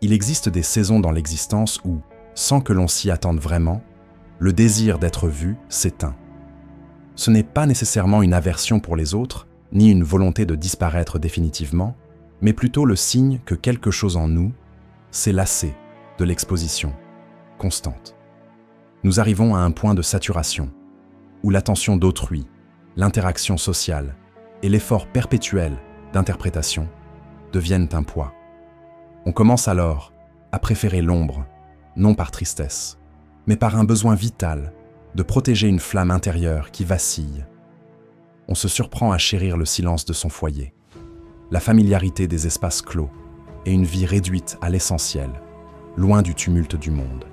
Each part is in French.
Il existe des saisons dans l'existence où, sans que l'on s'y attende vraiment, le désir d'être vu s'éteint. Ce n'est pas nécessairement une aversion pour les autres, ni une volonté de disparaître définitivement, mais plutôt le signe que quelque chose en nous s'est lassé de l'exposition constante. Nous arrivons à un point de saturation, où l'attention d'autrui, l'interaction sociale et l'effort perpétuel d'interprétation deviennent un poids. On commence alors à préférer l'ombre, non par tristesse, mais par un besoin vital de protéger une flamme intérieure qui vacille. On se surprend à chérir le silence de son foyer, la familiarité des espaces clos et une vie réduite à l'essentiel, loin du tumulte du monde.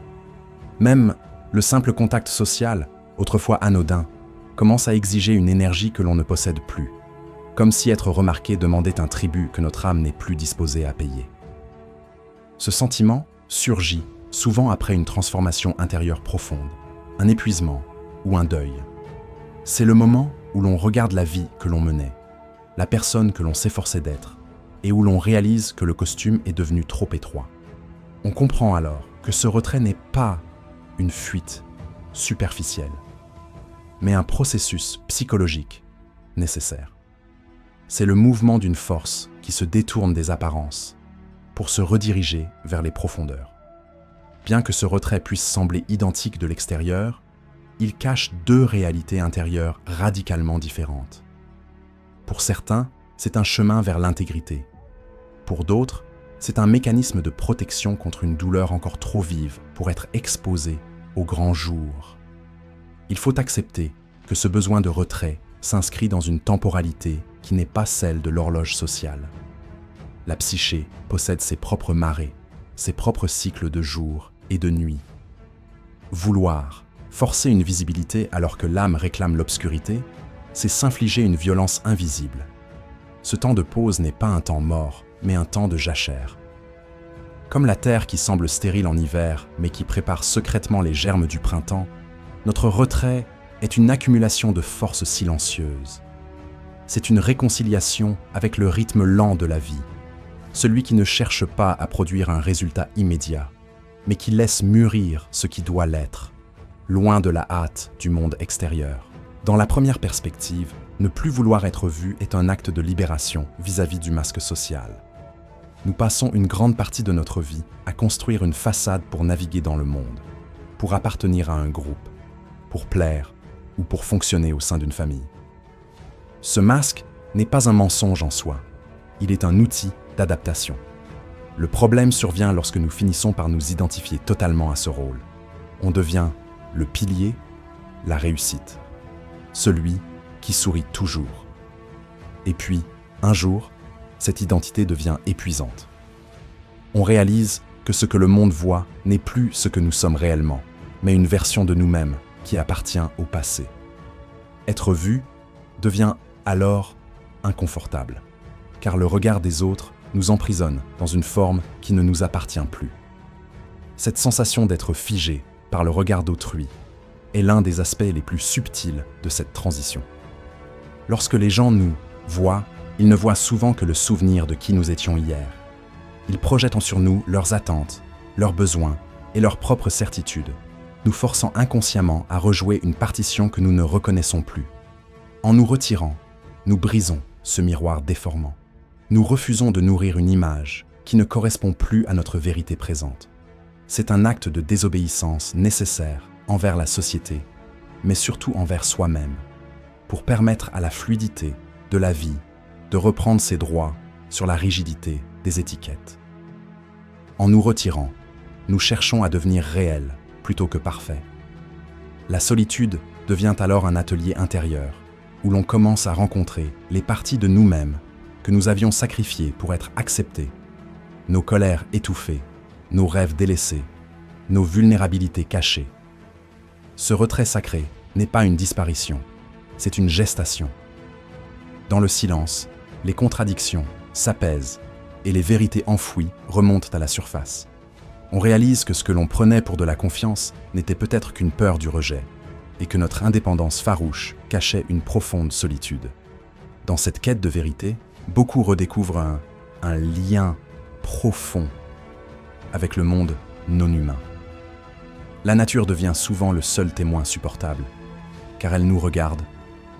Même le simple contact social, autrefois anodin, commence à exiger une énergie que l'on ne possède plus, comme si être remarqué demandait un tribut que notre âme n'est plus disposée à payer. Ce sentiment surgit souvent après une transformation intérieure profonde, un épuisement ou un deuil. C'est le moment où l'on regarde la vie que l'on menait, la personne que l'on s'efforçait d'être, et où l'on réalise que le costume est devenu trop étroit. On comprend alors que ce retrait n'est pas une fuite superficielle, mais un processus psychologique nécessaire. C'est le mouvement d'une force qui se détourne des apparences pour se rediriger vers les profondeurs. Bien que ce retrait puisse sembler identique de l'extérieur, il cache deux réalités intérieures radicalement différentes. Pour certains, c'est un chemin vers l'intégrité. Pour d'autres, c'est un mécanisme de protection contre une douleur encore trop vive pour être exposé au grand jour. Il faut accepter que ce besoin de retrait s'inscrit dans une temporalité qui n'est pas celle de l'horloge sociale. La psyché possède ses propres marées, ses propres cycles de jour et de nuit. Vouloir forcer une visibilité alors que l'âme réclame l'obscurité, c'est s'infliger une violence invisible. Ce temps de pause n'est pas un temps mort, mais un temps de jachère. Comme la terre qui semble stérile en hiver, mais qui prépare secrètement les germes du printemps, notre retrait est une accumulation de forces silencieuses. C'est une réconciliation avec le rythme lent de la vie, celui qui ne cherche pas à produire un résultat immédiat, mais qui laisse mûrir ce qui doit l'être, loin de la hâte du monde extérieur. Dans la première perspective, ne plus vouloir être vu est un acte de libération vis-à-vis du masque social. Nous passons une grande partie de notre vie à construire une façade pour naviguer dans le monde, pour appartenir à un groupe, pour plaire ou pour fonctionner au sein d'une famille. Ce masque n'est pas un mensonge en soi, il est un outil d'adaptation. Le problème survient lorsque nous finissons par nous identifier totalement à ce rôle. On devient le pilier, la réussite, celui qui sourit toujours. Et puis, un jour, cette identité devient épuisante. On réalise que ce que le monde voit n'est plus ce que nous sommes réellement, mais une version de nous-mêmes qui appartient au passé. Être vu devient alors inconfortable, car le regard des autres nous emprisonne dans une forme qui ne nous appartient plus. Cette sensation d'être figé par le regard d'autrui est l'un des aspects les plus subtils de cette transition. Lorsque les gens nous voient, ils ne voient souvent que le souvenir de qui nous étions hier. Ils projettent sur nous leurs attentes, leurs besoins et leurs propres certitudes, nous forçant inconsciemment à rejouer une partition que nous ne reconnaissons plus. En nous retirant, nous brisons ce miroir déformant. Nous refusons de nourrir une image qui ne correspond plus à notre vérité présente. C'est un acte de désobéissance nécessaire envers la société, mais surtout envers soi-même, pour permettre à la fluidité de la vie de reprendre ses droits sur la rigidité des étiquettes. En nous retirant, nous cherchons à devenir réels plutôt que parfaits. La solitude devient alors un atelier intérieur où l'on commence à rencontrer les parties de nous-mêmes que nous avions sacrifiées pour être acceptés, nos colères étouffées, nos rêves délaissés, nos vulnérabilités cachées. Ce retrait sacré n'est pas une disparition, c'est une gestation. Dans le silence, les contradictions s'apaisent et les vérités enfouies remontent à la surface. On réalise que ce que l'on prenait pour de la confiance n'était peut-être qu'une peur du rejet, et que notre indépendance farouche cachait une profonde solitude. Dans cette quête de vérité, beaucoup redécouvrent un lien profond avec le monde non humain. La nature devient souvent le seul témoin supportable, car elle nous regarde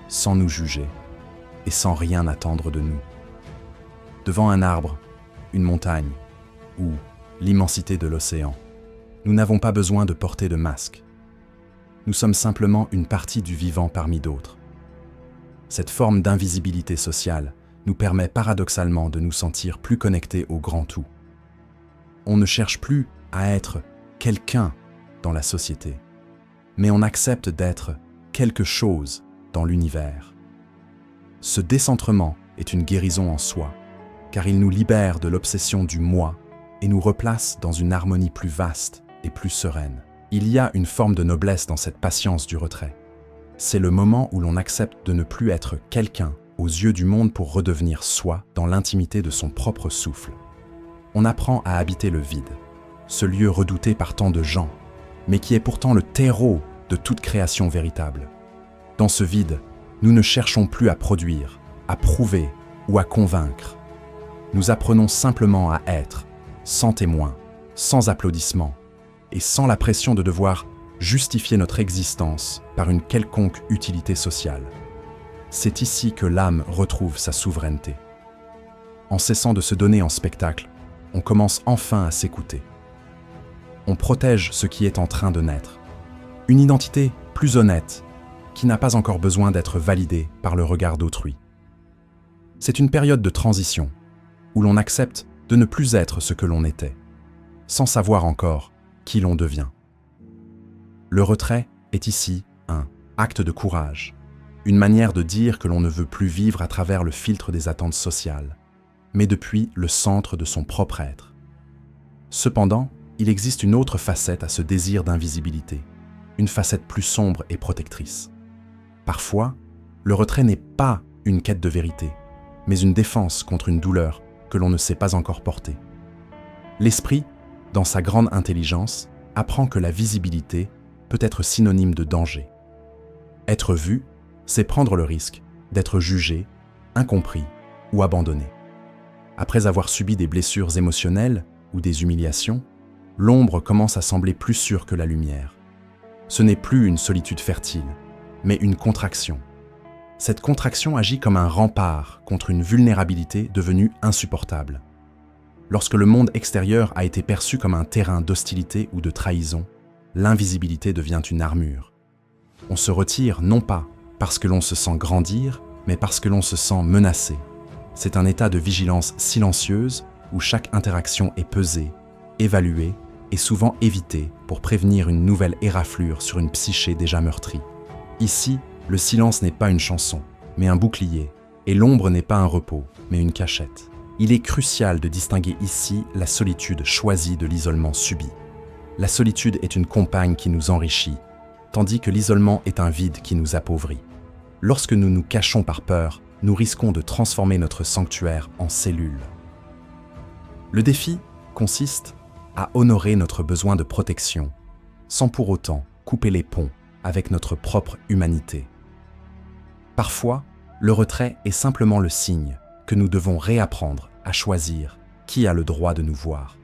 sans nous juger et sans rien attendre de nous. Devant un arbre, une montagne ou l'immensité de l'océan, nous n'avons pas besoin de porter de masque. Nous sommes simplement une partie du vivant parmi d'autres. Cette forme d'invisibilité sociale nous permet paradoxalement de nous sentir plus connectés au grand tout. On ne cherche plus à être quelqu'un dans la société, mais on accepte d'être quelque chose dans l'univers. Ce décentrement est une guérison en soi, car il nous libère de l'obsession du moi et nous replace dans une harmonie plus vaste et plus sereine. Il y a une forme de noblesse dans cette patience du retrait. C'est le moment où l'on accepte de ne plus être quelqu'un aux yeux du monde pour redevenir soi dans l'intimité de son propre souffle. On apprend à habiter le vide, ce lieu redouté par tant de gens, mais qui est pourtant le terreau de toute création véritable. Dans ce vide, nous ne cherchons plus à produire, à prouver ou à convaincre. Nous apprenons simplement à être, sans témoin, sans applaudissements, et sans la pression de devoir justifier notre existence par une quelconque utilité sociale. C'est ici que l'âme retrouve sa souveraineté. En cessant de se donner en spectacle, on commence enfin à s'écouter. On protège ce qui est en train de naître. Une identité plus honnête, qui n'a pas encore besoin d'être validée par le regard d'autrui. C'est une période de transition, où l'on accepte de ne plus être ce que l'on était, sans savoir encore qui l'on devient. Le retrait est ici un acte de courage, une manière de dire que l'on ne veut plus vivre à travers le filtre des attentes sociales, mais depuis le centre de son propre être. Cependant, il existe une autre facette à ce désir d'invisibilité, une facette plus sombre et protectrice. Parfois, le retrait n'est pas une quête de vérité, mais une défense contre une douleur que l'on ne sait pas encore porter. L'esprit, dans sa grande intelligence, apprend que la visibilité peut être synonyme de danger. Être vu, c'est prendre le risque d'être jugé, incompris ou abandonné. Après avoir subi des blessures émotionnelles ou des humiliations, l'ombre commence à sembler plus sûre que la lumière. Ce n'est plus une solitude fertile, mais une contraction. Cette contraction agit comme un rempart contre une vulnérabilité devenue insupportable. Lorsque le monde extérieur a été perçu comme un terrain d'hostilité ou de trahison, l'invisibilité devient une armure. On se retire non pas parce que l'on se sent grandir, mais parce que l'on se sent menacé. C'est un état de vigilance silencieuse où chaque interaction est pesée, évaluée et souvent évitée pour prévenir une nouvelle éraflure sur une psyché déjà meurtrie. Ici, le silence n'est pas une chanson, mais un bouclier, et l'ombre n'est pas un repos, mais une cachette. Il est crucial de distinguer ici la solitude choisie de l'isolement subi. La solitude est une compagne qui nous enrichit, tandis que l'isolement est un vide qui nous appauvrit. Lorsque nous nous cachons par peur, nous risquons de transformer notre sanctuaire en cellule. Le défi consiste à honorer notre besoin de protection, sans pour autant couper les ponts avec notre propre humanité. Parfois, le retrait est simplement le signe que nous devons réapprendre à choisir qui a le droit de nous voir.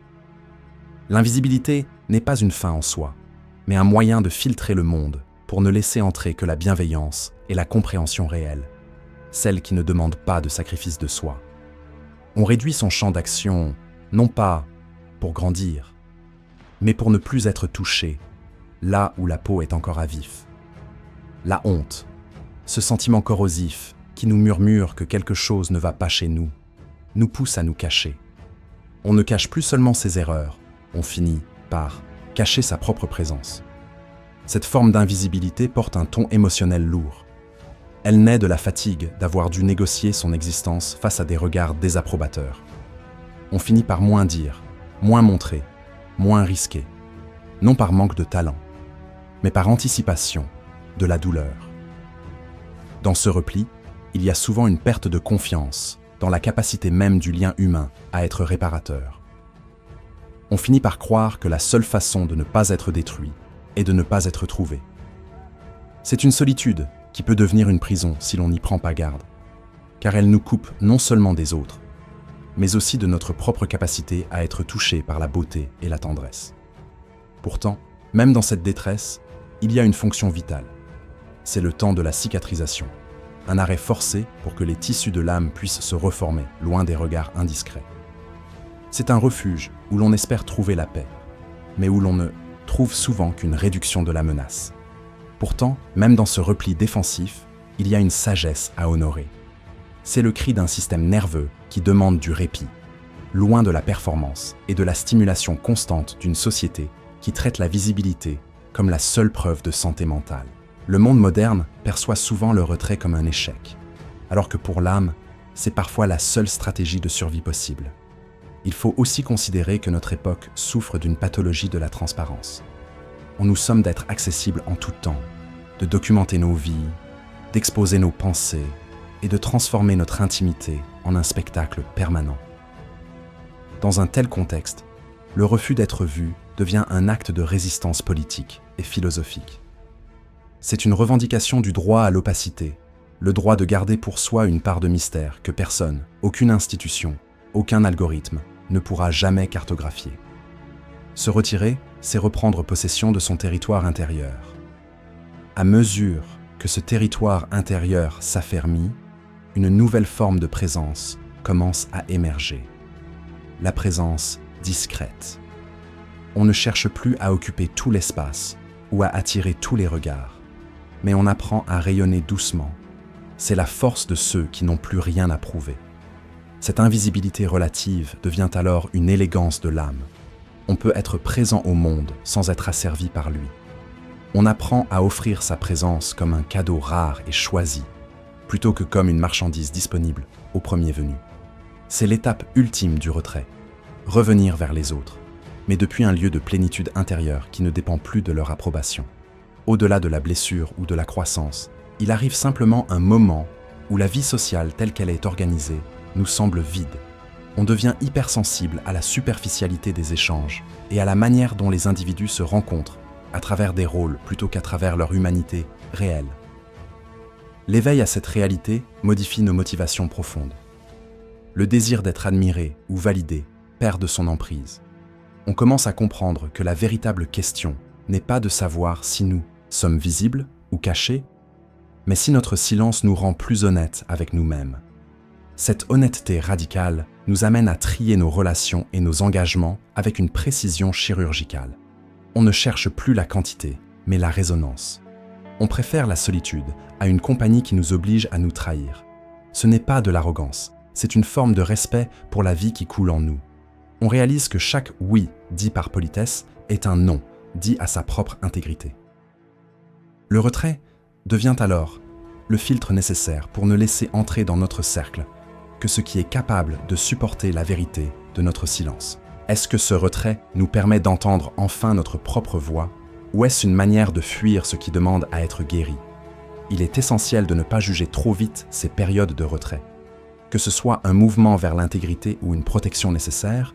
L'invisibilité n'est pas une fin en soi, mais un moyen de filtrer le monde pour ne laisser entrer que la bienveillance et la compréhension réelle, celle qui ne demande pas de sacrifice de soi. On réduit son champ d'action, non pas pour grandir, mais pour ne plus être touché, là où la peau est encore à vif. La honte, ce sentiment corrosif qui nous murmure que quelque chose ne va pas chez nous, nous pousse à nous cacher. On ne cache plus seulement ses erreurs, on finit par cacher sa propre présence. Cette forme d'invisibilité porte un ton émotionnel lourd. Elle naît de la fatigue d'avoir dû négocier son existence face à des regards désapprobateurs. On finit par moins dire, moins montrer, moins risquer, non par manque de talent, mais par anticipation de la douleur. Dans ce repli, il y a souvent une perte de confiance dans la capacité même du lien humain à être réparateur. On finit par croire que la seule façon de ne pas être détruit est de ne pas être trouvé. C'est une solitude qui peut devenir une prison si l'on n'y prend pas garde, car elle nous coupe non seulement des autres, mais aussi de notre propre capacité à être touchés par la beauté et la tendresse. Pourtant, même dans cette détresse, il y a une fonction vitale. C'est le temps de la cicatrisation, un arrêt forcé pour que les tissus de l'âme puissent se reformer, loin des regards indiscrets. C'est un refuge où l'on espère trouver la paix, mais où l'on ne trouve souvent qu'une réduction de la menace. Pourtant, même dans ce repli défensif, il y a une sagesse à honorer. C'est le cri d'un système nerveux qui demande du répit, loin de la performance et de la stimulation constante d'une société qui traite la visibilité comme la seule preuve de santé mentale. Le monde moderne perçoit souvent le retrait comme un échec, alors que pour l'âme, c'est parfois la seule stratégie de survie possible. Il faut aussi considérer que notre époque souffre d'une pathologie de la transparence. On nous somme d'être accessibles en tout temps, de documenter nos vies, d'exposer nos pensées et de transformer notre intimité en un spectacle permanent. Dans un tel contexte, le refus d'être vu devient un acte de résistance politique et philosophique. C'est une revendication du droit à l'opacité, le droit de garder pour soi une part de mystère que personne, aucune institution, aucun algorithme ne pourra jamais cartographier. Se retirer, c'est reprendre possession de son territoire intérieur. À mesure que ce territoire intérieur s'affermit, une nouvelle forme de présence commence à émerger. La présence discrète. On ne cherche plus à occuper tout l'espace ou à attirer tous les regards, mais on apprend à rayonner doucement. C'est la force de ceux qui n'ont plus rien à prouver. Cette invisibilité relative devient alors une élégance de l'âme. On peut être présent au monde sans être asservi par lui. On apprend à offrir sa présence comme un cadeau rare et choisi, plutôt que comme une marchandise disponible au premier venu. C'est l'étape ultime du retrait, revenir vers les autres, mais depuis un lieu de plénitude intérieure qui ne dépend plus de leur approbation. Au-delà de la blessure ou de la croissance, il arrive simplement un moment où la vie sociale telle qu'elle est organisée nous semble vide. On devient hypersensible à la superficialité des échanges et à la manière dont les individus se rencontrent à travers des rôles plutôt qu'à travers leur humanité réelle. L'éveil à cette réalité modifie nos motivations profondes. Le désir d'être admiré ou validé perd de son emprise. On commence à comprendre que la véritable question n'est pas de savoir si nous sommes visibles ou cachés, mais si notre silence nous rend plus honnêtes avec nous-mêmes. Cette honnêteté radicale nous amène à trier nos relations et nos engagements avec une précision chirurgicale. On ne cherche plus la quantité, mais la résonance. On préfère la solitude à une compagnie qui nous oblige à nous trahir. Ce n'est pas de l'arrogance, c'est une forme de respect pour la vie qui coule en nous. On réalise que chaque « oui » dit par politesse est un « non » dit à sa propre intégrité. Le retrait devient alors le filtre nécessaire pour ne laisser entrer dans notre cercle que ce qui est capable de supporter la vérité de notre silence. Est-ce que ce retrait nous permet d'entendre enfin notre propre voix, ou est-ce une manière de fuir ce qui demande à être guéri? Il est essentiel de ne pas juger trop vite ces périodes de retrait. Que ce soit un mouvement vers l'intégrité ou une protection nécessaire,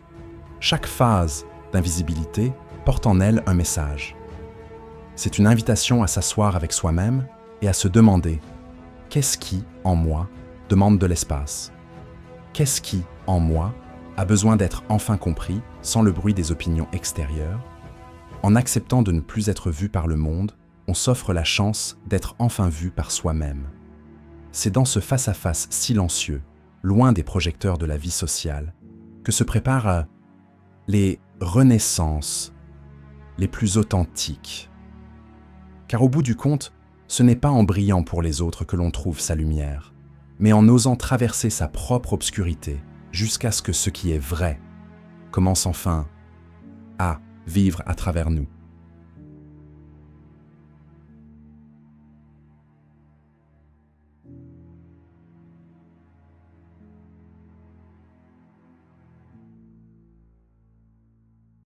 chaque phase d'invisibilité porte en elle un message. C'est une invitation à s'asseoir avec soi-même et à se demander « Qu'est-ce qui, en moi, demande de l'espace ? Qu'est-ce qui, en moi, a besoin d'être enfin compris sans le bruit des opinions extérieures ?» En acceptant de ne plus être vu par le monde, on s'offre la chance d'être enfin vu par soi-même. C'est dans ce face-à-face silencieux, loin des projecteurs de la vie sociale, que se préparent les renaissances les plus authentiques. Car au bout du compte, ce n'est pas en brillant pour les autres que l'on trouve sa lumière, mais en osant traverser sa propre obscurité jusqu'à ce que ce qui est vrai commence enfin à vivre à travers nous.